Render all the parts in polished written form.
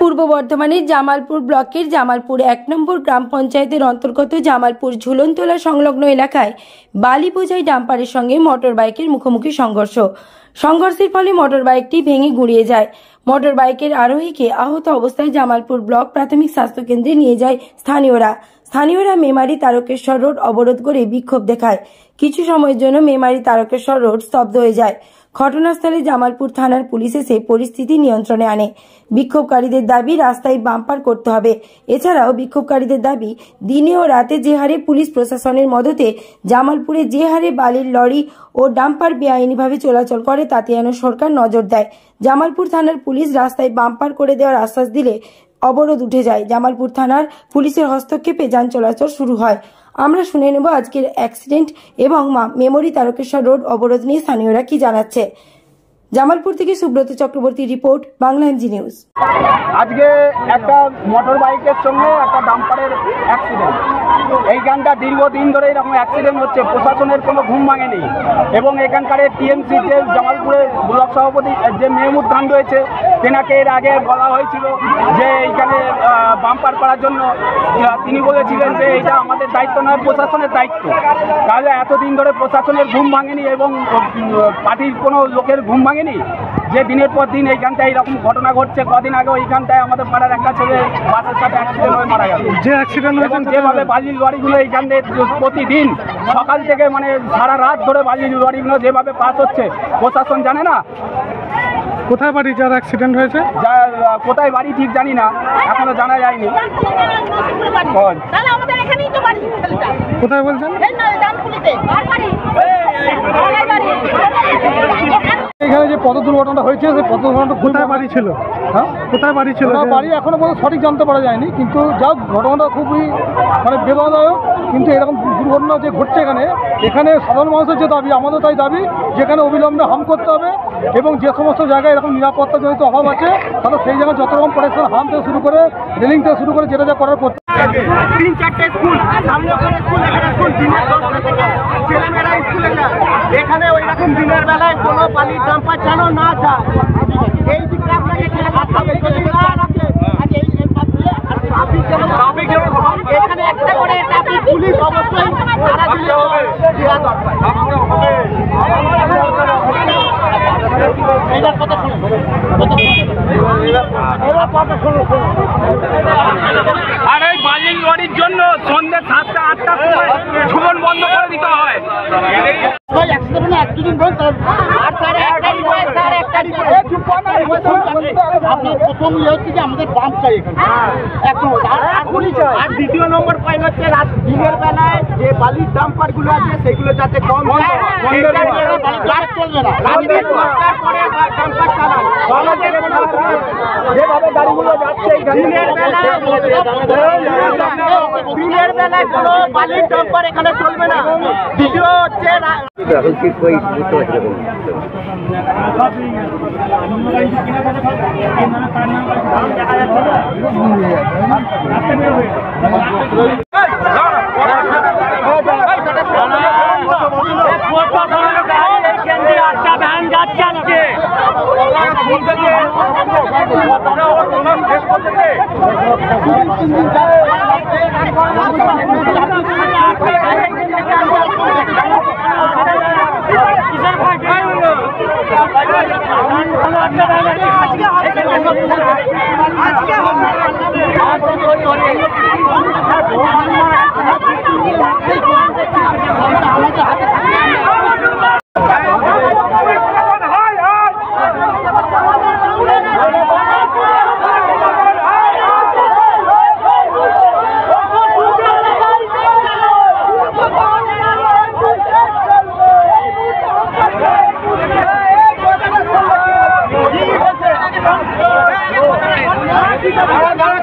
পূর্ব বর্ধমানের জামালপুর ব্লকের জামালপুর ১ নম্বর গ্রাম পঞ্চায়েতের অন্তর্গত জামালপুর ঝুলনতলা সংলগ্ন এলাকায় বালি বোঝাই ডাম্পারের সঙ্গে মোটর বাইকের মুখোমুখি সংঘর্ষের ফলে মোটর বাইকটি ভেঙে গুঁড়িয়ে যায়। মোটর বাইকের আরোহীকে আহত অবস্থায় জামালপুর ব্লক প্রাথমিক স্বাস্থ্য কেন্দ্রে নিয়ে যায় স্থানীয়রা মেমারি তারকেশ্বর রোড অবরোধ করে বিক্ষোভ দেখায়। কিছু সময়ের জন্য মেমারি তারকেশ্বর রোড স্তব্ধ হয়ে যায়। ঘটনাস্থলে জামালপুর থানার পুলিশ এসে পরিস্থিতি নিয়ন্ত্রণে আনে। বিক্ষোভকারীদের দাবি রাস্তায় বাম্পার করতে হবে। এছাড়াও বিক্ষোভকারীদের দাবি দিনে ও রাতে যে হারে পুলিশ প্রশাসনের মদতে জামালপুরে যে হারে বালির লরি ও ডাম্পার বেআইনিভাবে চলাচল করে তাতে যেন সরকার নজর দেয়। জামালপুর থানার পুলিশ রাস্তায় বাম্পার করে দেওয়ার আশ্বাস দিলে অবরোধ উঠে যায়। জামালপুর থানার পুলিশের হস্তক্ষেপে যান চলাচল শুরু হয়। আমরা শুনে নেব আজকের অ্যাক্সিডেন্ট এবং মেমোরি তারকেশ্বর রোড অবরোধ নিয়ে স্থানীয়রা কি জানাচ্ছে। জামালপুর থেকে Subrata Chakraborty report, Bangla MG news. আজকে একটা মোটর বাইকের সঙ্গে একটা ডাম্পারের অ্যাক্সিডেন্ট। এইখানটা দীর্ঘদিন ধরে এরকম অ্যাক্সিডেন্ট হচ্ছে, প্রশাসনের কোনো ঘুম ভাঙেনি এবং এখানকার টিএমসি যে জামালপুরের ব্লক সভাপতি যে মেহমুদ খান রয়েছে তেনাকে এর আগে বলা হয়েছিল যে এইখানে বাম্পার করার জন্য। তিনি বলেছিলেন যে এটা আমাদের দায়িত্ব নয়, প্রশাসনের দায়িত্ব। তাহলে এতদিন ধরে প্রশাসনের ঘুম ভাঙেনি এবং পার্টির কোনো লোকের ঘুম ভাঙেনি যে দিনের পর দিন এইখানটায় এইরকম ঘটনা ঘটছে। কদিন আগে ওইখানটায় আমাদের পাড়ার একটা ছেলে বাসের সাথে অ্যাক্সিডেন্ট হয়ে মারা গেল। যে অ্যাক্সিডেন্ট এবং যেভাবে বালির লরিগুলো এইখানে প্রতিদিন সকাল থেকে মানে সারা রাত ধরে বালির লরিগুলো যেভাবে পাস হচ্ছে, প্রশাসন জানে না কোথায় বাড়ি যার অ্যাক্সিডেন্ট হয়েছে, কোথায় বাড়ি ঠিক জানি না, এখনো জানা যায়নি। কোথায় বলছেন? এখানে যে পথ দুর্ঘটনাটা হয়েছে সেই পথ দুর্ঘটনাটা কোথায় বাড়ি ছিল? হ্যাঁ, কোথায় বাড়ি ছিল? বাড়ি এখনো পর্যন্ত সঠিক জানতে পারা যায়নি, কিন্তু যা ঘটনাটা খুবই মানে বেদনাদায়ক। কিন্তু এরকম দুর্ঘটনা যে ঘটছে এখানে সাধারণ মানুষের যে দাবি, আমাদের তাই দাবি যেখানে অবিলম্বে হাম করতে হবে এবং যে সমস্ত জায়গায় এরকম নিরাপত্তাজনিত অভাব আছে তাহলে সেই জায়গায় যত রকম প্রোটেকশন, হাম থেকে শুরু করে রেলিং থেকে শুরু করে যেটা যা করার করতে। 3-4টে স্কুল, সামনে ওখানে স্কুল, এখানে স্কুল, দিনের 10টা থেকে ছেলেমেয়েরা স্কুলে যায়। এখানে ওই রকম দিনের বেলায় কোনো বালির ডাম্পার যেন না যায়। এই দিকটা আপনাকে এখানে একটা করে ট্রাফিক পুলিশ অবশ্যই সারা দিলে দেওয়া দরকার। এবার কথা শুনুন, আর এই বালির লরির জন্য সন্ধ্যে 7টা-8টার সময় ঝুলন বন্ধ করে দিতে হয়। প্রথম ইয়ে হচ্ছে যে আমাদের পাম্প চাই এখানে একদম। আর দ্বিতীয় নম্বর পয়েন্ট হচ্ছে দিনের বেলায় যে বালির ডাম্পার গুলো আছে সেগুলো যাতে কম চলবে না, যেভাবে গাড়িগুলো যাচ্ছে দিনের বেলায় কোনো বালির ডাম্পার এখানে চলবে না। দ্বিতীয় হচ্ছে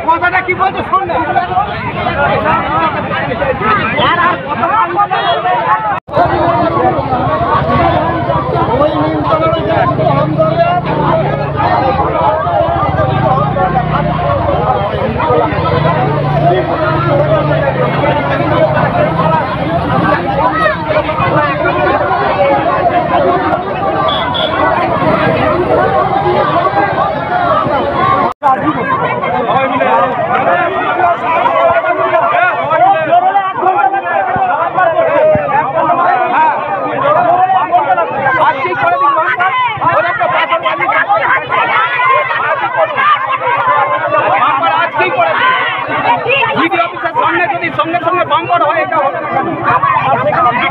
কথাটা কি বলছো শোন না। যদি সঙ্গে সঙ্গে বাম্পার হয় এটা হবে না কেন? সেখানে বিক্রি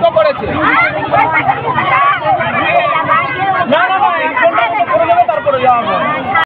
করেছে